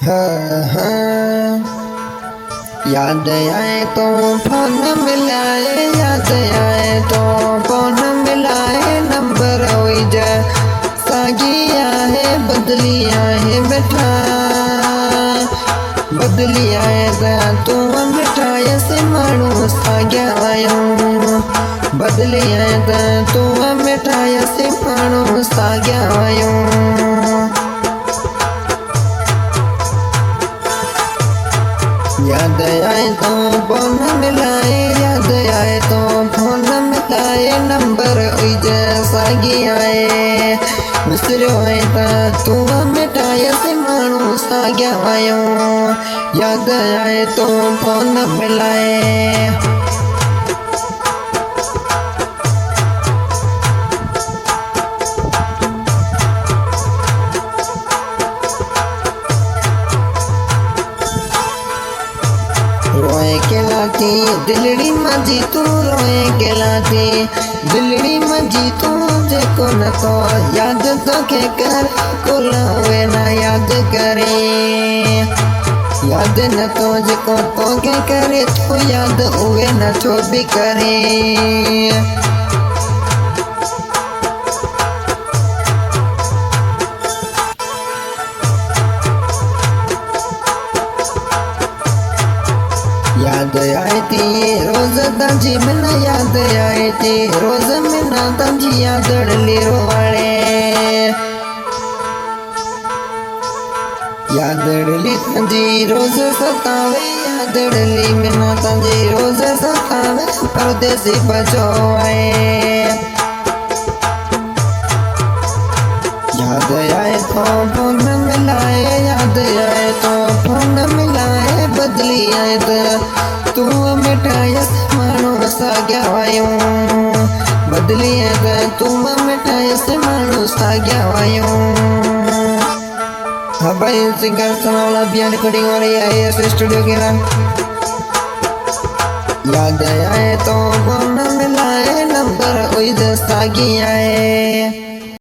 हाँ हाँ, याद आए तो फोन मिलाए, याद आए तो फोन मिलाए, नंबर हो जा सागिया है बदलिया है बेटा, बदलिया है तू मिठाई से मानू साग्या आयो, बदलिया है तू मिठाई से मानू साग्या आयो। याद आए तो फोन मिलाए, याद आए तो फोन मिलाए, नंबर जैसा आए मिसरो आए तू मिठाई से मानू साग्या आयो, याद आए तो फोन मिलाए। रोए के लाती दिलड़ी मजी तू, रोए के लाती दिलड़ी मजी तू, जेको न तो याद तो के कर कोलावे ना याद करे, याद न तो जेको तो के करे तो याद हुए न तो भी करे। याद आए थी रोज तंजी मिना, याद आए थी रोज मिना तंजी याद रो वाले, याद ली तंजी रोज सतावे, याद ली मिना तंजी रोज सतावे, परदेसी बचो आए। याद आए तो फोन मिलाए, याद आए तो फोन मिलाए, बदली आए तो तू मिठाई से मानो साग्या आयो, बदली आए तो तू मिठाई से मानो साग्या आयो। हाँ भाई, सिंगर सुनावला बियान रिकॉर्डिंग हो रही है ऐसे स्टूडियो के नाम। याद आए तो फोन मिलाए, नंबर सागी आए।